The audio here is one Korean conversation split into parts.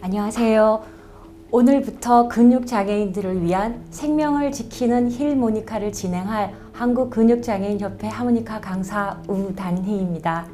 안녕하세요. 오늘부터 근육장애인들을 위한 생명을 지키는 힐 모니카를 진행할 한국근육장애인협회 하모니카 강사 우단희입니다.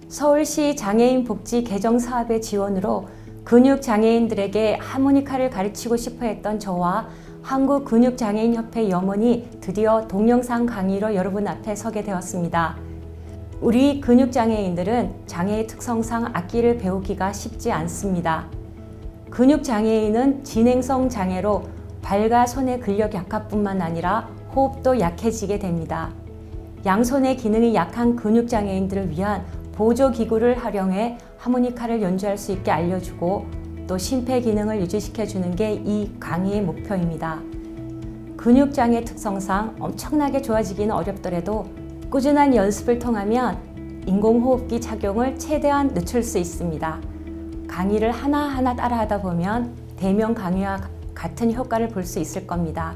서울시 장애인 복지 개정 사업의 지원으로 근육장애인들에게 하모니카를 가르치고 싶어 했던 저와 한국근육장애인협회 염원이 드디어 동영상 강의로 여러분 앞에 서게 되었습니다. 우리 근육장애인들은 장애의 특성상 악기를 배우기가 쉽지 않습니다. 근육장애인은 진행성 장애로 발과 손의 근력 약화뿐만 아니라 호흡도 약해지게 됩니다. 양손의 기능이 약한 근육장애인들을 위한 보조기구를 활용해 하모니카를 연주할 수 있게 알려주고 또 심폐기능을 유지시켜주는 게 이 강의의 목표입니다. 근육장애 특성상 엄청나게 좋아지기는 어렵더라도 꾸준한 연습을 통하면 인공호흡기 착용을 최대한 늦출 수 있습니다. 강의를 하나하나 따라하다 보면 대면 강의와 같은 효과를 볼 수 있을 겁니다.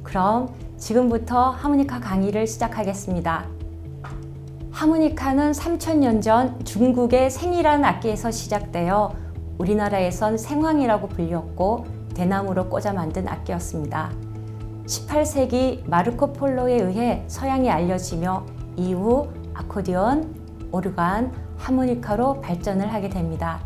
그럼 지금부터 하모니카 강의를 시작하겠습니다. 하모니카는 3000년 전 중국의 생이라는 악기에서 시작되어 우리나라에선 생황이라고 불렸고 대나무로 꽂아 만든 악기였습니다. 18세기 마르코 폴로에 의해 서양에 알려지며 이후 아코디언, 오르간, 하모니카로 발전을 하게 됩니다.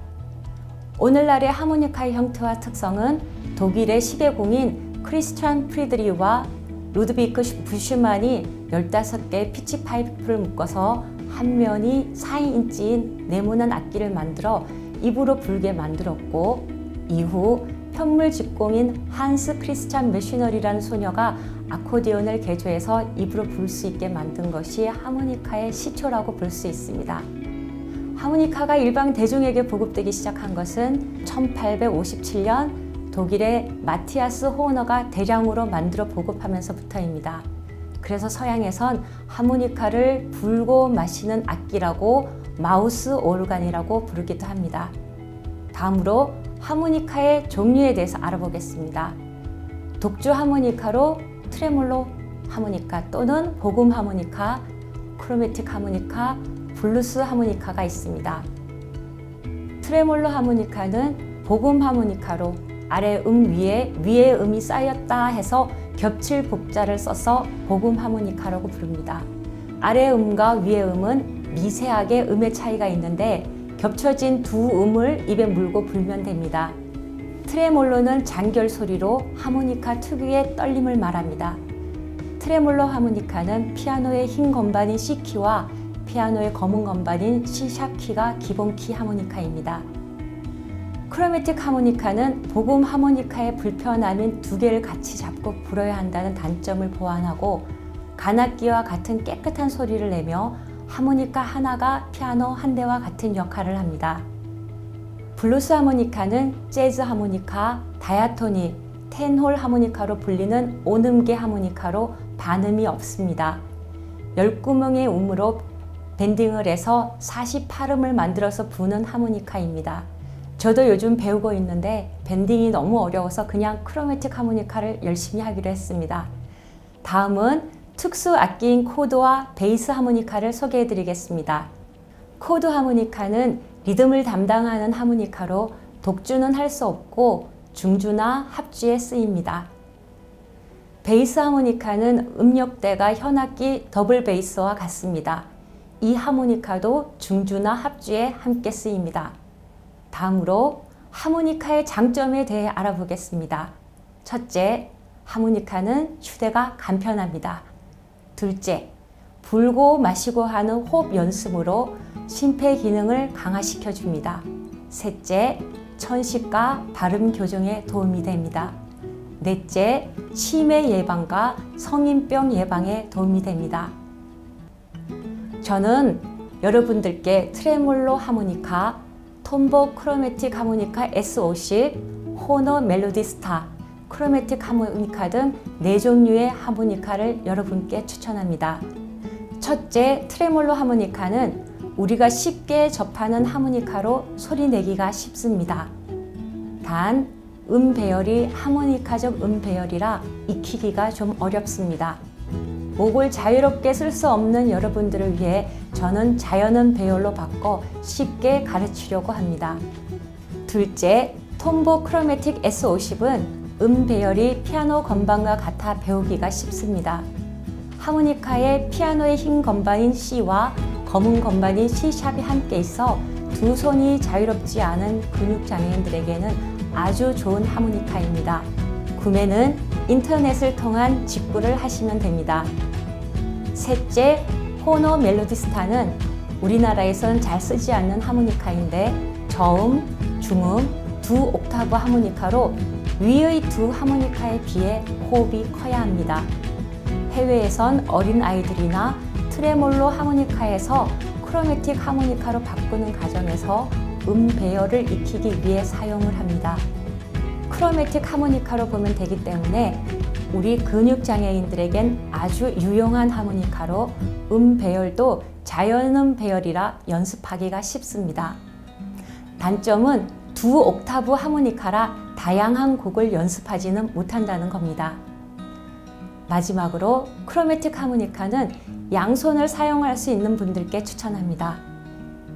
오늘날의 하모니카의 형태와 특성은 독일의 시계공인 크리스찬 프리드리히와 루드비크 부슈만이 15개의 피치 파이프를 묶어서 한 면이 4인치인 네모난 악기를 만들어 입으로 불게 만들었고, 이후 현물 직공인 한스 크리스찬 메시너리라는 소녀가 아코디언을 개조해서 입으로 불 수 있게 만든 것이 하모니카의 시초라고 볼 수 있습니다. 하모니카가 일반 대중에게 보급되기 시작한 것은 1857년 독일의 마티아스 호너가 대량으로 만들어 보급하면서부터입니다. 그래서 서양에선 하모니카를 불고 마시는 악기라고 마우스 오르간이라고 부르기도 합니다. 다음으로 하모니카의 종류에 대해서 알아보겠습니다. 독주 하모니카로 트레몰로 하모니카 또는 복음 하모니카, 크로매틱 하모니카, 블루스 하모니카가 있습니다. 트레몰로 하모니카는 복음 하모니카로 아래 위에 음이 쌓였다 해서 겹칠 복자를 써서 복음 하모니카라고 부릅니다. 아래 음과 위의 음은 미세하게 음의 차이가 있는데 겹쳐진 두 음을 입에 물고 불면 됩니다. 트레몰로는 장결 소리로 하모니카 특유의 떨림을 말합니다. 트레몰로 하모니카는 피아노의 흰 건반인 C키와 피아노의 검은 건반인 C샵키가 기본 키 하모니카입니다. 크로매틱 하모니카는 복음 하모니카의 불편함인 두 개를 같이 잡고 불어야 한다는 단점을 보완하고 관악기와 같은 깨끗한 소리를 내며 하모니카 하나가 피아노 한 대와 같은 역할을 합니다. 블루스 하모니카는 재즈 하모니카, 다이아토닉, 텐홀 하모니카로 불리는 온음계 하모니카로 반음이 없습니다. 10구멍의 음으로 밴딩을 해서 48음을 만들어서 부는 하모니카입니다. 저도 요즘 배우고 있는데 밴딩이 너무 어려워서 그냥 크로매틱 하모니카를 열심히 하기로 했습니다. 다음은 특수 악기인 코드와 베이스 하모니카를 소개해 드리겠습니다. 코드 하모니카는 리듬을 담당하는 하모니카로 독주는 할 수 없고 중주나 합주에 쓰입니다. 베이스 하모니카는 음역대가 현악기 더블 베이스와 같습니다. 이 하모니카도 중주나 합주에 함께 쓰입니다. 다음으로 하모니카의 장점에 대해 알아보겠습니다. 첫째, 하모니카는 휴대가 간편합니다. 둘째, 불고 마시고 하는 호흡 연습으로 심폐 기능을 강화시켜 줍니다. 셋째, 천식과 발음 교정에 도움이 됩니다. 넷째, 치매 예방과 성인병 예방에 도움이 됩니다. 저는 여러분들께 트레몰로 하모니카, 톰보 크로매틱 하모니카 S50, 호너 멜로디 스타, 크로매틱 하모니카 등 4종류의 하모니카를 여러분께 추천합니다. 첫째, 트레몰로 하모니카는 우리가 쉽게 접하는 하모니카로 소리 내기가 쉽습니다. 단, 배열이 하모니카적 배열이라 익히기가 좀 어렵습니다. 목을 자유롭게 쓸 수 없는 여러분들을 위해 저는 자연음 배열로 바꿔 쉽게 가르치려고 합니다. 둘째, 톰보 크로매틱 S50은 배열이 피아노 건반과 같아 배우기가 쉽습니다. 하모니카에 피아노의 흰 건반인 C와 검은 건반인 C샵이 함께 있어 두 손이 자유롭지 않은 근육장애인들에게는 아주 좋은 하모니카입니다. 구매는 인터넷을 통한 직구를 하시면 됩니다. 셋째, 호너 멜로디스타는 우리나라에서는 잘 쓰지 않는 하모니카인데 저음, 중음, 두 옥타브 하모니카로 위의 두 하모니카에 비해 호흡이 커야 합니다. 해외에선 어린 아이들이나 트레몰로 하모니카에서 크로매틱 하모니카로 바꾸는 과정에서 배열을 익히기 위해 사용을 합니다. 크로매틱 하모니카로 보면 되기 때문에 우리 근육장애인들에겐 아주 유용한 하모니카로 배열도 자연음 배열이라 연습하기가 쉽습니다. 단점은 두 옥타브 하모니카라 다양한 곡을 연습하지는 못한다는 겁니다. 마지막으로 크로매틱 하모니카는 양손을 사용할 수 있는 분들께 추천합니다.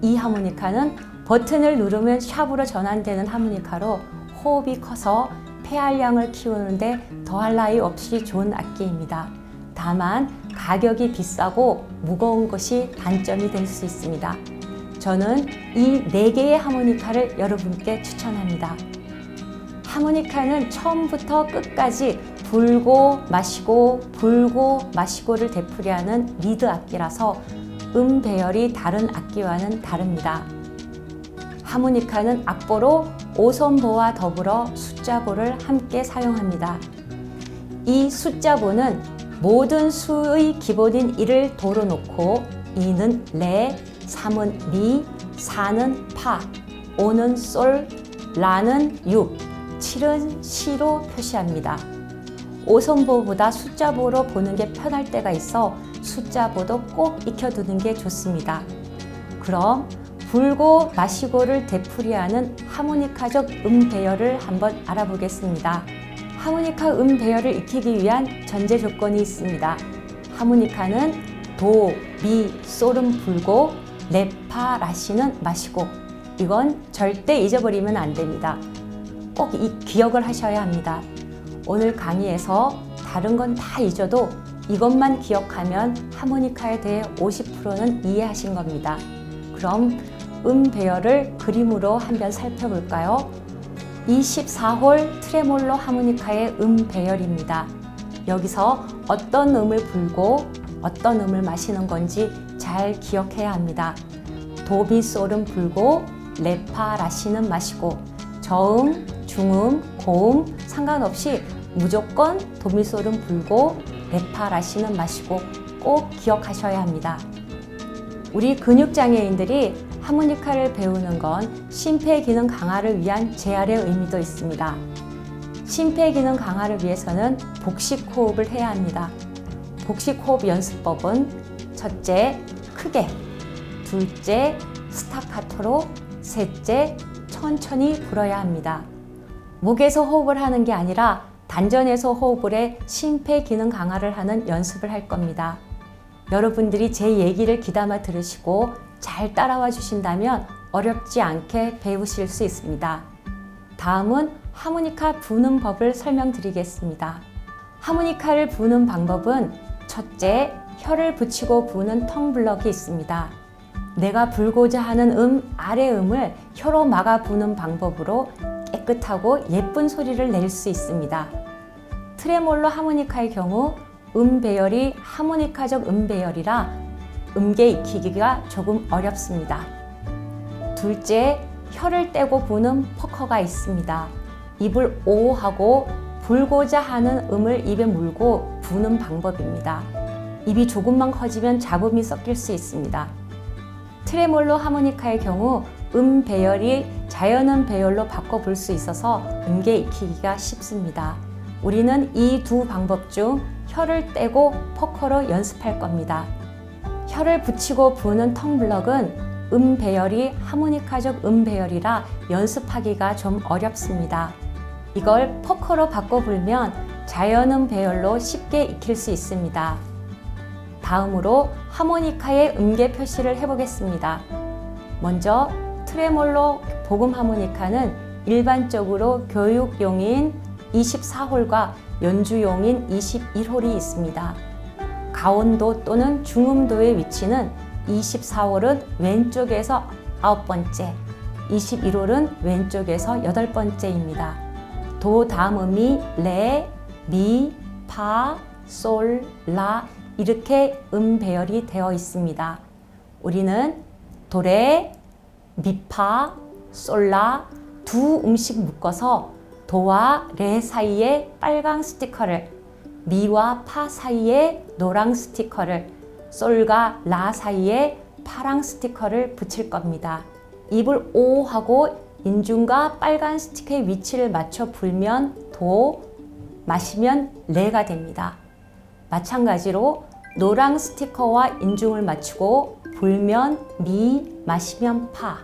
이 하모니카는 버튼을 누르면 샵으로 전환되는 하모니카로 호흡이 커서 폐활량을 키우는데 더할 나위 없이 좋은 악기입니다. 다만 가격이 비싸고 무거운 것이 단점이 될 수 있습니다. 저는 이 4개의 하모니카를 여러분께 추천합니다. 하모니카는 처음부터 끝까지 불고 마시고 불고 마시고를 되풀이하는 리드 악기라서 배열이 다른 악기와는 다릅니다. 하모니카는 악보로 5선보와 더불어 숫자보를 함께 사용합니다. 이 숫자보는 모든 수의 기본인 1을 도로 놓고 2는 레, 3은 미, 4는 파, 5는 솔, 라는 6, 7은 시로 표시합니다. 5선보보다 숫자보로 보는 게 편할 때가 있어 숫자보도 꼭 익혀두는 게 좋습니다. 그럼 불고 마시고를 되풀이하는 하모니카적 배열을 한번 알아보겠습니다. 하모니카 배열을 익히기 위한 전제 조건이 있습니다. 하모니카는 도, 미, 솔은 불고 레, 파, 라, 시는 마시고 이건 절대 잊어버리면 안 됩니다. 꼭 기억을 하셔야 합니다. 오늘 강의에서 다른 건 다 잊어도 이것만 기억하면 하모니카에 대해 50%는 이해하신 겁니다. 그럼 배열을 그림으로 한번 살펴볼까요? 24홀 트레몰로 하모니카의 배열입니다. 여기서 어떤 음을 불고 어떤 음을 마시는 건지 잘 기억해야 합니다. 도, 미, 솔은 불고 레, 파, 라, 시는 마시고 저음, 중음, 고음 상관없이 무조건 도, 미, 솔은 불고 레, 파, 라, 시는 마시고 꼭 기억하셔야 합니다. 우리 근육장애인들이 하모니카를 배우는 건 심폐기능 강화를 위한 재활의 의미도 있습니다. 심폐기능 강화를 위해서는 복식호흡을 해야 합니다. 복식호흡 연습법은 첫째, 크게, 둘째, 스타카토로, 셋째, 천천히 불어야 합니다. 목에서 호흡을 하는 게 아니라 단전에서 호흡을 해 심폐기능 강화를 하는 연습을 할 겁니다. 여러분들이 제 얘기를 귀담아 들으시고 잘 따라와 주신다면 어렵지 않게 배우실 수 있습니다. 다음은 하모니카 부는 법을 설명드리겠습니다. 하모니카를 부는 방법은 첫째, 혀를 붙이고 부는 텅블럭이 있습니다. 내가 불고자 하는 아래 음을 혀로 막아 부는 방법으로 깨끗하고 예쁜 소리를 낼 수 있습니다. 트레몰로 하모니카의 경우 배열이 하모니카적 배열이라 음계 익히기가 조금 어렵습니다. 둘째, 혀를 떼고 부는 퍼커가 있습니다. 입을 오 하고 불고자 하는 음을 입에 물고 부는 방법입니다. 입이 조금만 커지면 잡음이 섞일 수 있습니다. 트레몰로 하모니카의 경우 배열이 자연음 배열로 바꿔볼 수 있어서 음계 익히기가 쉽습니다. 우리는 이 두 방법 중 혀를 떼고 퍼커로 연습할 겁니다. 혀를 붙이고 부는 텅블럭은 배열이 하모니카적 배열이라 연습하기가 좀 어렵습니다. 이걸 퍼커로 바꿔 불면 자연음 배열로 쉽게 익힐 수 있습니다. 다음으로 하모니카의 음계 표시를 해보겠습니다. 먼저 트레몰로 복음 하모니카는 일반적으로 교육용인 24홀과 연주용인 21홀이 있습니다. 가온도 또는 중음도의 위치는 24홀은 왼쪽에서 9번째, 21홀은 왼쪽에서 8번째입니다. 도 다음 음이 레, 미, 파, 솔, 라 이렇게 배열이 되어 있습니다. 우리는 도레, 미파, 솔라 두 음씩 묶어서 도와 레 사이에 빨강 스티커를, 미와 파 사이에 노랑 스티커를, 솔과 라 사이에 파랑 스티커를 붙일 겁니다. 입을 오 하고 인중과 빨간 스티커의 위치를 맞춰 불면 도, 마시면 레가 됩니다. 마찬가지로 노랑 스티커와 인중을 맞추고 불면 미, 마시면 파,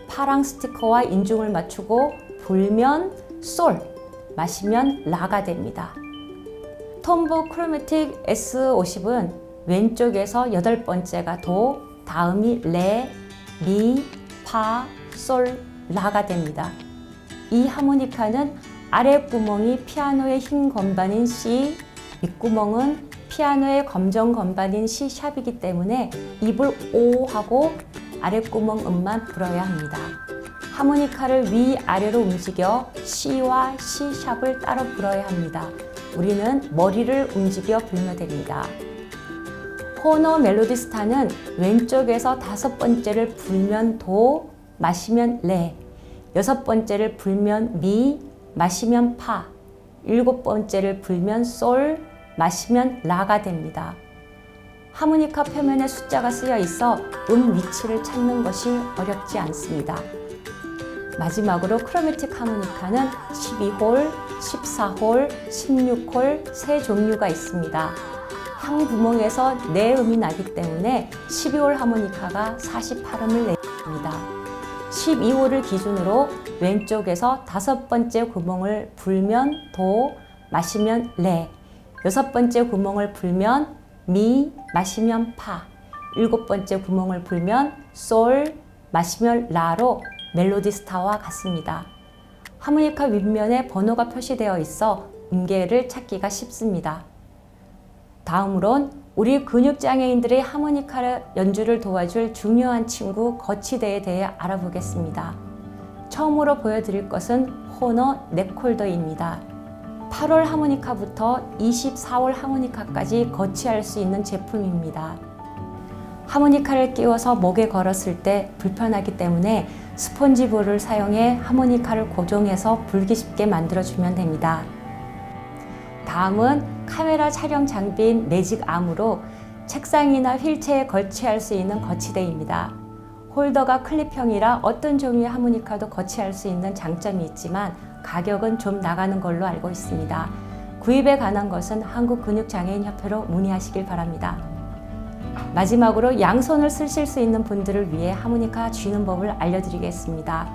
파랑 스티커와 인중을 맞추고 불면 솔, 마시면 라가 됩니다. 톰보 크로매틱 S50은 왼쪽에서 8번째가 도, 다음이 레, 미, 파, 솔, 라가 됩니다. 이 하모니카는 아래 구멍이 피아노의 흰 건반인 C, 윗구멍은 피아노의 검정 건반인 C 샵이기 때문에 입을 오 하고 아랫구멍 음만 불어야 합니다. 하모니카를 위아래로 움직여 C와 C 샵을 따로 불어야 합니다. 우리는 머리를 움직여 불면 됩니다. 호너 멜로디스타는 왼쪽에서 5번째를 불면 도, 마시면 레, 6번째를 불면 미, 마시면 파, 7번째를 불면 솔, 마시면 라가 됩니다. 하모니카 표면에 숫자가 쓰여 있어 위치를 찾는 것이 어렵지 않습니다. 마지막으로 크로매틱 하모니카는 12홀, 14홀, 16홀 세 종류가 있습니다. 향 구멍에서 4음이 나기 때문에 12홀 하모니카가 48음을 냅니다. 12홀을 기준으로 왼쪽에서 5번째 구멍을 불면 도, 마시면 레, 6번째 구멍을 불면 미, 마시면 파, 7번째 구멍을 불면 솔, 마시면 라로 멜로디스타와 같습니다. 하모니카 윗면에 번호가 표시되어 있어 음계를 찾기가 쉽습니다. 다음으론 우리 근육장애인들의 하모니카 연주를 도와줄 중요한 친구 거치대에 대해 알아보겠습니다. 처음으로 보여드릴 것은 호너 넥홀더입니다. 8월 하모니카부터 24월 하모니카까지 거치할 수 있는 제품입니다. 하모니카를 끼워서 목에 걸었을 때 불편하기 때문에 스폰지볼을 사용해 하모니카를 고정해서 불기 쉽게 만들어주면 됩니다. 다음은 카메라 촬영 장비인 매직 암으로 책상이나 휠체어에 거치할 수 있는 거치대입니다. 홀더가 클립형이라 어떤 종류의 하모니카도 거치할 수 있는 장점이 있지만 가격은 좀 나가는 걸로 알고 있습니다. 구입에 관한 것은 한국근육장애인협회로 문의하시길 바랍니다. 마지막으로 양손을 쓰실 수 있는 분들을 위해 하모니카 쥐는 법을 알려드리겠습니다.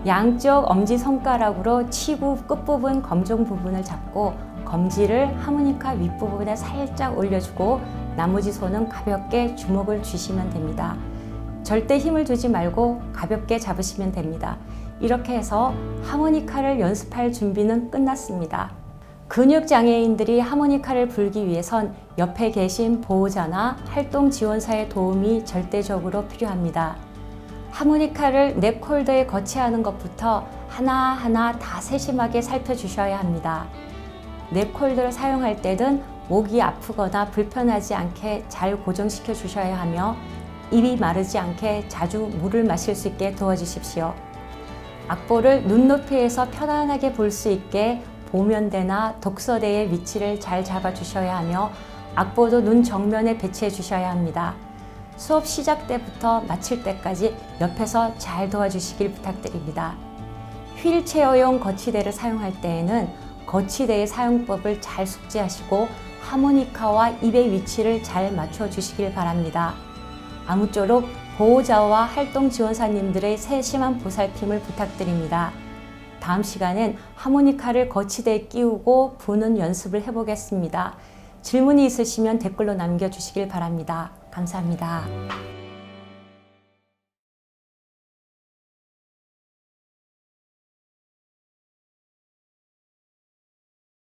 양쪽 엄지손가락으로 치구 끝부분 검정 부분을 잡고 검지를 하모니카 윗부분에 살짝 올려주고 나머지 손은 가볍게 주먹을 쥐시면 됩니다. 절대 힘을 주지 말고 가볍게 잡으시면 됩니다. 이렇게 해서 하모니카를 연습할 준비는 끝났습니다. 근육장애인들이 하모니카를 불기 위해선 옆에 계신 보호자나 활동지원사의 도움이 절대적으로 필요합니다. 하모니카를 넥홀더에 거치하는 것부터 하나하나 다 세심하게 살펴주셔야 합니다. 넥홀더를 사용할 때는 목이 아프거나 불편하지 않게 잘 고정시켜 주셔야 하며 입이 마르지 않게 자주 물을 마실 수 있게 도와주십시오. 악보를 눈높이에서 편안하게 볼 수 있게 보면대나 독서대의 위치를 잘 잡아주셔야 하며 악보도 눈 정면에 배치해 주셔야 합니다. 수업 시작 때부터 마칠 때까지 옆에서 잘 도와주시길 부탁드립니다. 휠체어용 거치대를 사용할 때에는 거치대의 사용법을 잘 숙지하시고 하모니카와 입의 위치를 잘 맞춰 주시길 바랍니다. 아무쪼록 보호자와 활동지원사님들의 세심한 보살핌을 부탁드립니다. 다음 시간엔 하모니카를 거치대에 끼우고 부는 연습을 해보겠습니다. 질문이 있으시면 댓글로 남겨주시길 바랍니다. 감사합니다.